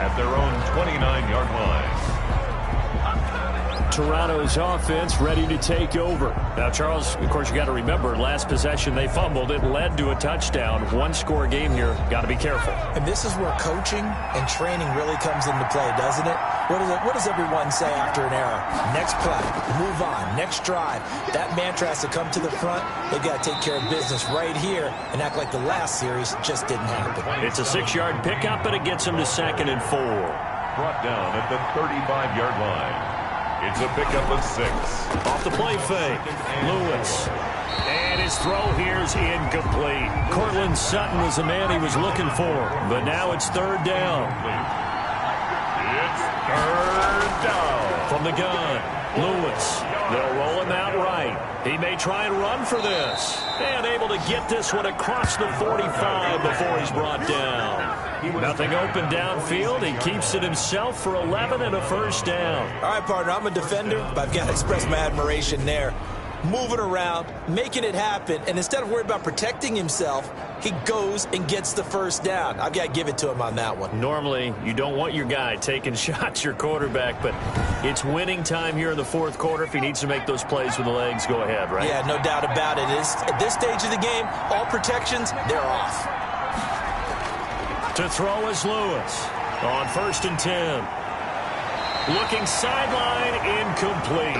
at their own 29-yard line. Toronto's offense ready to take over. Now, Charles, of course, you got to remember, last possession they fumbled. It led to a touchdown. One-score game here. Got to be careful. And this is where coaching and training really comes into play, doesn't it? What does everyone say after an error? Next play, move on, next drive. That mantra has to come to the front. They've got to take care of business right here and act like the last series just didn't happen. It's a 6-yard pickup, but it gets them to 2nd and 4. Brought down at the 35-yard line. It's a pickup of 6. Off the play fake, Lewis. And his throw here is incomplete. Cortland Sutton was the man he was looking for, but now it's 3rd down. It's 3rd down. From the gun, Lewis. They'll roll him out right. He may try and run for this. And able to get this one across the 45 before he's brought down. Nothing open downfield. He keeps it himself for 11 and a 1st down. All right, partner, I'm a defender, but I've got to express my admiration there. Moving around, making it happen, and instead of worried about protecting himself, he goes and gets the 1st down. I've got to give it to him on that one. Normally, you don't want your guy taking shots, your quarterback, but it's winning time here in the 4th quarter. If he needs to make those plays with the legs, go ahead, right? Yeah, no doubt about it. At this stage of the game, all protections, they're off. To throw is Lewis on 1st and 10. Looking sideline, incomplete.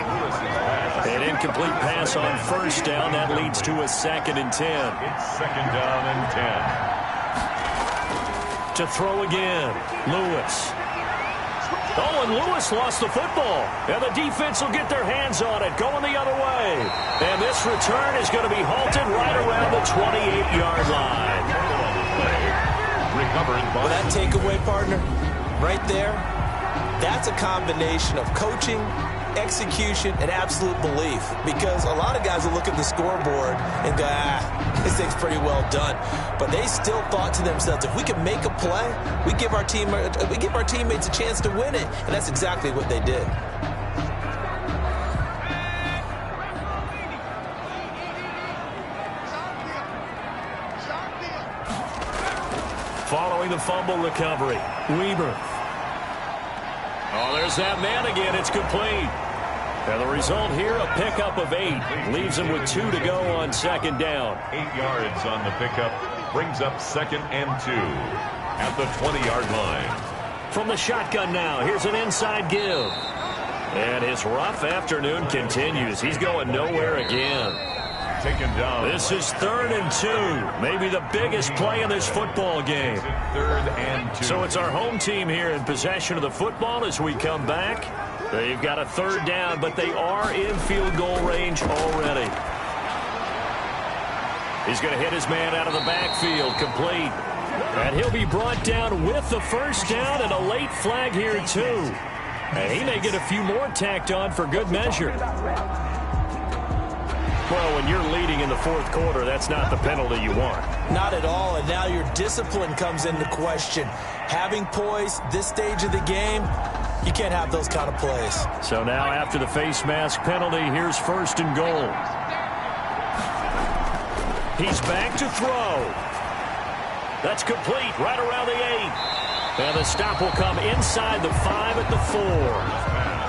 An incomplete pass on 1st down. That leads to a 2nd and 10. It's 2nd down and 10. To throw again, Lewis. Oh, and Lewis lost the football. And the defense will get their hands on it, going the other way. And this return is going to be halted right around the 28-yard line. Recovered by well, that takeaway, partner, right there, that's a combination of coaching, execution, and absolute belief. Because a lot of guys will look at the scoreboard and go, this thing's pretty well done. But they still thought to themselves, if we can make a play, we give our teammates a chance to win it. And that's exactly what they did. Following the fumble recovery, Weber. Oh, there's that man again. It's complete. And the result here, a pickup of 8. Leaves him with 2 to go on 2nd down. 8 yards on the pickup. Brings up 2nd and 2 at the 20-yard line. From the shotgun now, here's an inside give. And his rough afternoon continues. He's going nowhere again. Taken down. This is 3rd and 2. Maybe the biggest play in this football game. 3rd and 2. So it's our home team here in possession of the football as we come back. They've got a 3rd down, but they are in field goal range already. He's going to hit his man out of the backfield, complete. And he'll be brought down with the 1st down and a late flag here too. And he may get a few more tacked on for good measure. Well, when you're leading in the 4th quarter, that's not the penalty you want. Not at all, and now your discipline comes into question. Having poise this stage of the game, you can't have those kind of plays. So now after the face mask penalty, here's 1st and goal. He's back to throw. That's complete right around the 8. And the stop will come inside the 5 at the 4.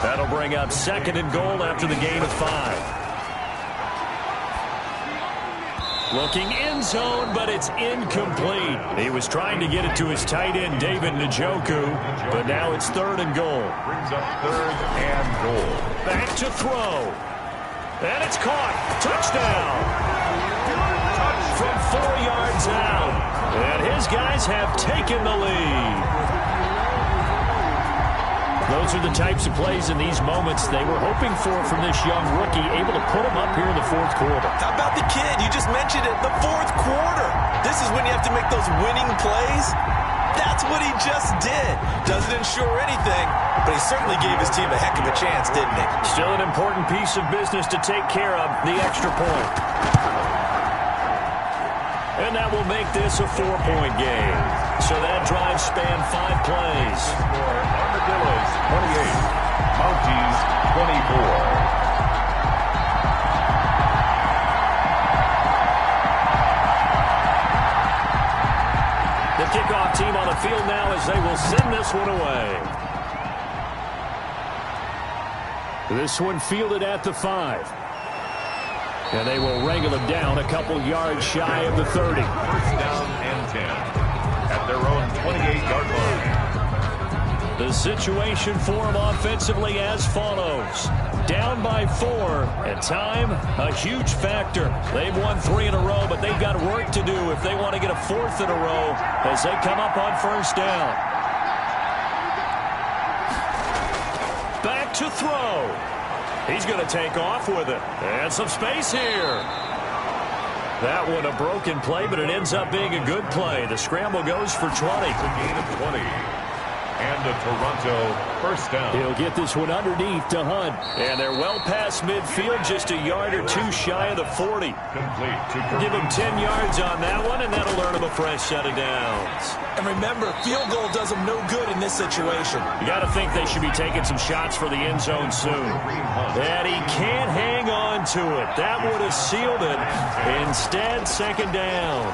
That'll bring up 2nd and goal after the gain of 5. Looking end zone, but it's incomplete. He was trying to get it to his tight end, David Njoku, but now it's 3rd and goal. Brings up 3rd and goal. Back to throw. And it's caught. Touchdown. From 4 yards out. And his guys have taken the lead. Those are the types of plays in these moments they were hoping for from this young rookie, able to put him up here in the 4th quarter. How about the kid? You just mentioned it, the 4th quarter. This is when you have to make those winning plays. That's what he just did. Doesn't ensure anything, but he certainly gave his team a heck of a chance, didn't he? Still an important piece of business to take care of, the extra point. And that will make this a 4-point game. So that drive spanned 5 plays. Armadillos 28, Mounties 24. field now as they will send this one away. This one fielded at the 5. And they will wrangle him down a couple yards shy of the 30. First down and 10 at their own 28-yard line. The situation for them offensively as follows. Down by 4, and time, a huge factor. They've won 3 in a row, but they've got work to do if they want to get a 4th in a row as they come up on first down. Back to throw. He's going to take off with it. And some space here. That one a broken play, but it ends up being a good play. The scramble goes for 20. It's a gain of 20. And a Toronto first down. He'll get this one underneath to Hunt. And they're well past midfield, just a yard or 2 shy of the 40. Complete to Give him 10 yards on that one, and that'll earn him a fresh set of downs. And remember, field goal does them no good in this situation. You got to think they should be taking some shots for the end zone soon. And he can't hang on to it. That would have sealed it. Instead, second down.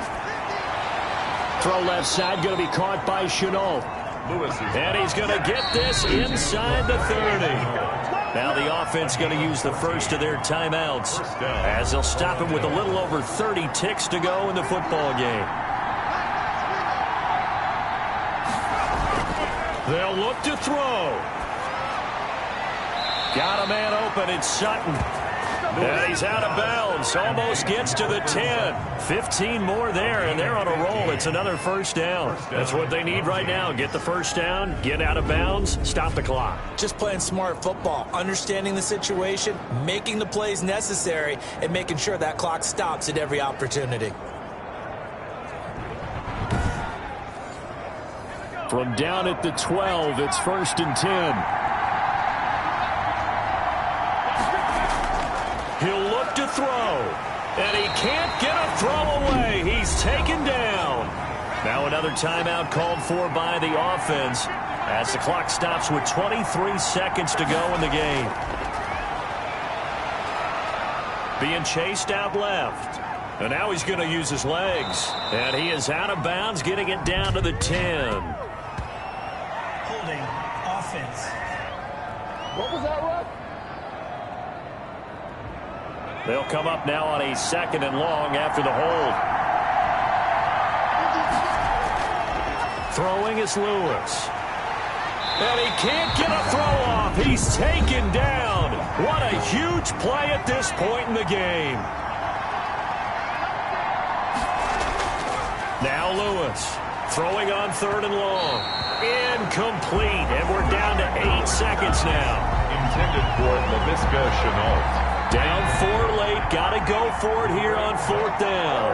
Throw left side, going to be caught by Chenault. And he's going to get this inside the 30. Now the offense going to use the first of their timeouts as they'll stop him with a little over 30 ticks to go in the football game. They'll look to throw. Got a man open. It's Sutton. And he's out of bounds. Almost gets to the 10. 15 more there, and they're on a roll. It's another first down. That's what they need right now. Get the first down, get out of bounds, stop the clock. Just playing smart football, understanding the situation, making the plays necessary, and making sure that clock stops at every opportunity. From down at the 12, it's 1st and 10. He'll look to throw, and he can't get a throw away. He's taken down. Now another timeout called for by the offense as the clock stops with 23 seconds to go in the game. Being chased out left. And now he's going to use his legs. And he is out of bounds, getting it down to the 10. Holding offense. What was that, Russ? They'll come up now on a 2nd and long after the hold. Throwing is Lewis. And he can't get a throw off. He's taken down. What a huge play at this point in the game. Now Lewis throwing on 3rd and long. Incomplete. And we're down to 8 seconds now. Intended for LaVisca Chenault. Down 4 late. Got to go for it here on 4th down.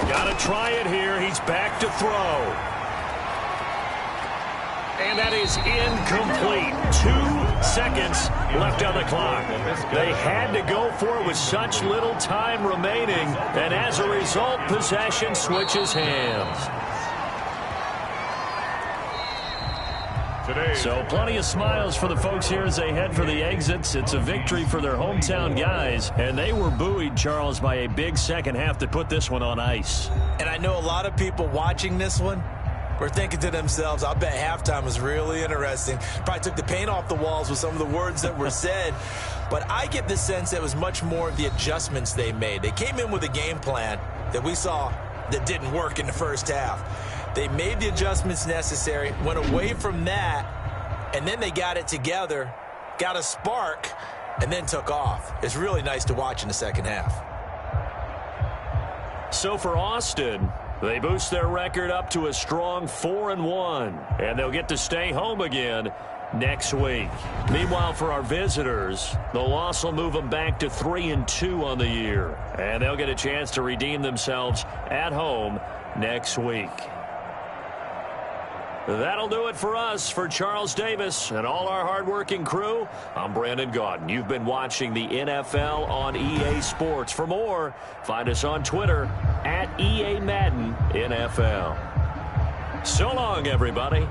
Got to try it here. He's back to throw. And that is incomplete. 2 seconds left on the clock. They had to go for it with such little time remaining. And as a result, possession switches hands. So plenty of smiles for the folks here as they head for the exits. It's a victory for their hometown guys, and they were buoyed, Charles, by a big second half to put this one on ice. And I know a lot of people watching this one were thinking to themselves, I'll bet halftime was really interesting. Probably took the paint off the walls with some of the words that were said. But I get the sense that it was much more of the adjustments they made. They came in with a game plan that we saw that didn't work in the first half. They made the adjustments necessary, went away from that, and then they got it together, got a spark, and then took off. It's really nice to watch in the second half. So for Austin, they boost their record up to a strong 4-1, and they'll get to stay home again next week. Meanwhile, for our visitors, the loss will move them back to 3-2 on the year, and they'll get a chance to redeem themselves at home next week. That'll do it for us. For Charles Davis and all our hardworking crew, I'm Brandon Gaudin. You've been watching the NFL on EA Sports. For more, find us on Twitter @EA Madden NFL. So long, everybody.